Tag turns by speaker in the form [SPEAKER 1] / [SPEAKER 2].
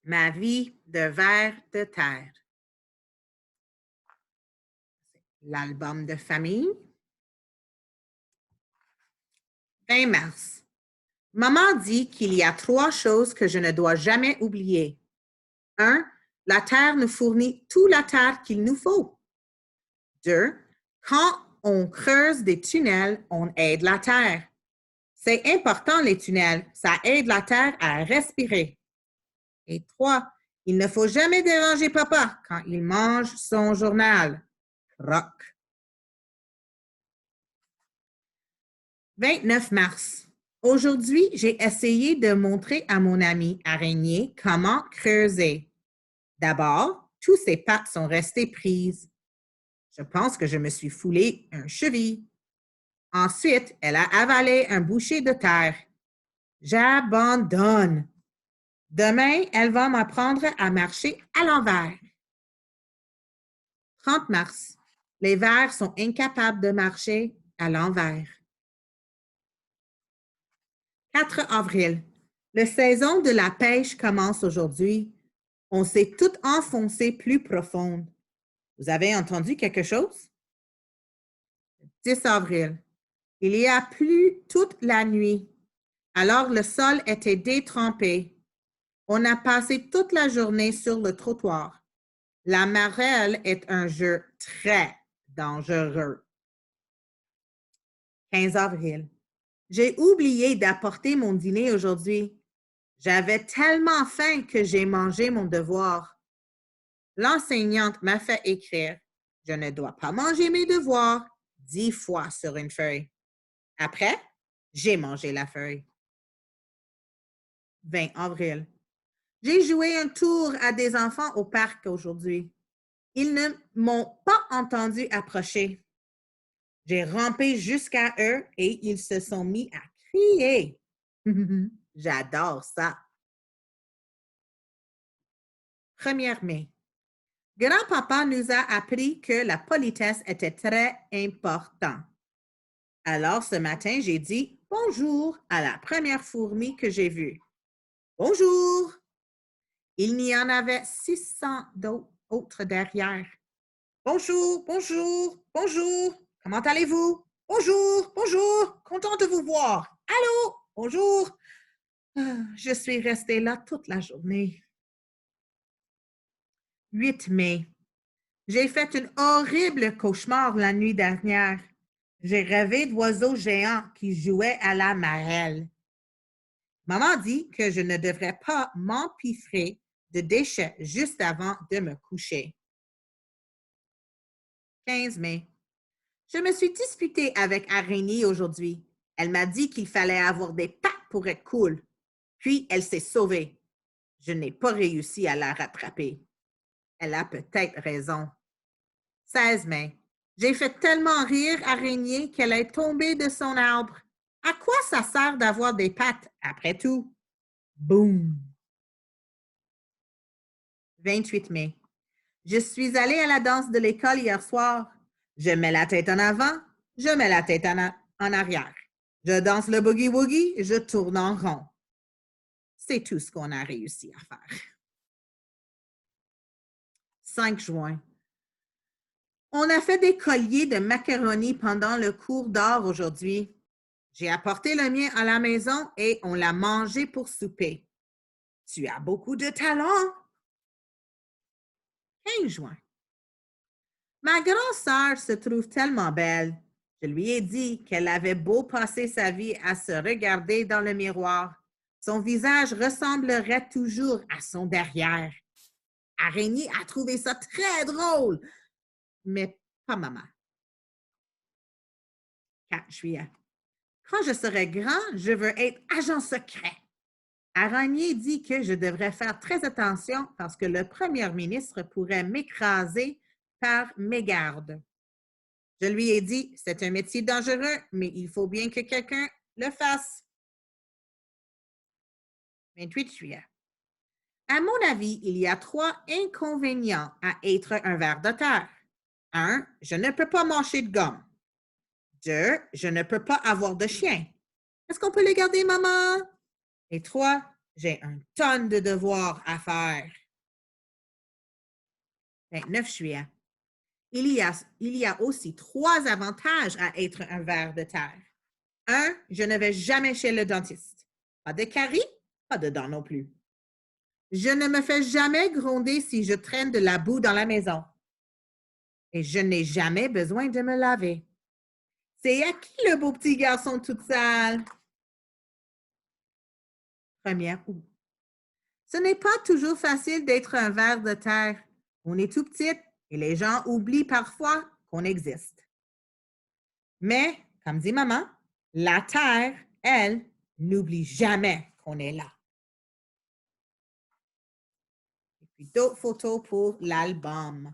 [SPEAKER 1] Ma vie de vers de terre. L'album de famille. 20 mars. Maman dit qu'il y a 3 choses que je ne dois jamais oublier. 1. La terre nous fournit tout la terre qu'il nous faut. 2. Quand on creuse des tunnels, on aide la terre. C'est important les tunnels, ça aide la terre à respirer. Et 3. Il ne faut jamais déranger papa quand il mange son journal. Croc. 29 mars. Aujourd'hui, j'ai essayé de montrer à mon ami araignée comment creuser. D'abord, toutes ses pattes sont restées prises. Je pense que je me suis foulé un cheville. Ensuite, elle a avalé un bouchée de terre. J'abandonne. Demain, elle va m'apprendre à marcher à l'envers. 30 mars. Les vers sont incapables de marcher à l'envers. 4 avril. La saison de la pêche commence aujourd'hui. On s'est tout enfoncé plus profonde. Vous avez entendu quelque chose? 10 avril. Il y a plu toute la nuit. Alors le sol était détrempé. On a passé toute la journée sur le trottoir. La marelle est un jeu très dangereux. 15 avril. J'ai oublié d'apporter mon dîner aujourd'hui. J'avais tellement faim que j'ai mangé mon devoir. L'enseignante m'a fait écrire « Je ne dois pas manger mes devoirs » 10 fois sur une feuille. Après, j'ai mangé la feuille. 20 avril. J'ai joué un tour à des enfants au parc aujourd'hui. Ils ne m'ont pas entendu approcher. J'ai rampé jusqu'à eux et ils se sont mis à crier. J'adore ça. 1er mai. Grand-papa nous a appris que la politesse était très importante. Alors, ce matin, j'ai dit bonjour à la première fourmi que j'ai vue. Bonjour! Il n'y en avait 600 d'autres derrière. Bonjour, bonjour, bonjour. Comment allez-vous? Bonjour, bonjour. Content de vous voir. Allô? Bonjour. Je suis restée là toute la journée. 8 mai. J'ai fait un horrible cauchemar la nuit dernière. J'ai rêvé d'oiseaux géants qui jouaient à la marelle. Maman dit que je ne devrais pas m'empiffrer de déchets juste avant de me coucher. 15 mai. Je me suis disputée avec Araignée aujourd'hui. Elle m'a dit qu'il fallait avoir des pattes pour être cool. Puis elle s'est sauvée. Je n'ai pas réussi à la rattraper. Elle a peut-être raison. 16 mai. J'ai fait tellement rire Araignée qu'elle est tombée de son arbre. À quoi ça sert d'avoir des pattes, après tout? Boum! 28 mai. Je suis allée à la danse de l'école hier soir. Je mets la tête en avant, je mets la tête en arrière. Je danse le boogie-woogie, je tourne en rond. C'est tout ce qu'on a réussi à faire. 5 juin. On a fait des colliers de macaroni pendant le cours d'art aujourd'hui. J'ai apporté le mien à la maison et on l'a mangé pour souper. Tu as beaucoup de talent. 15 juin. Ma grand-sœur se trouve tellement belle. Je lui ai dit qu'elle avait beau passer sa vie à se regarder dans le miroir. Son visage ressemblerait toujours à son derrière. Araignée a trouvé ça très drôle, mais pas maman. 4 juillet. Quand je serai grand, je veux être agent secret. Araignée dit que je devrais faire très attention parce que le premier ministre pourrait m'écraser par mégarde. Je lui ai dit, c'est un métier dangereux, mais il faut bien que quelqu'un le fasse. 28 juillet. À mon avis, il y a 3 inconvénients à être un ver de terre. 1, je ne peux pas mâcher de gomme. 2, je ne peux pas avoir de chien. Est-ce qu'on peut le garder, maman? Et 3, J'ai un tonne de devoirs à faire. 29 juillet. Il y a aussi 3 avantages à être un ver de terre. 1, je ne vais jamais chez le dentiste. Pas de caries, pas de dents non plus. Je ne me fais jamais gronder si je traîne de la boue dans la maison. Et je n'ai jamais besoin de me laver. C'est à qui le beau petit garçon tout sale? 1er août. Ce n'est pas toujours facile d'être un ver de terre. On est tout petit et les gens oublient parfois qu'on existe. Mais, comme dit maman, la terre, elle, n'oublie jamais qu'on est là. Et puis d'autres photos pour l'album.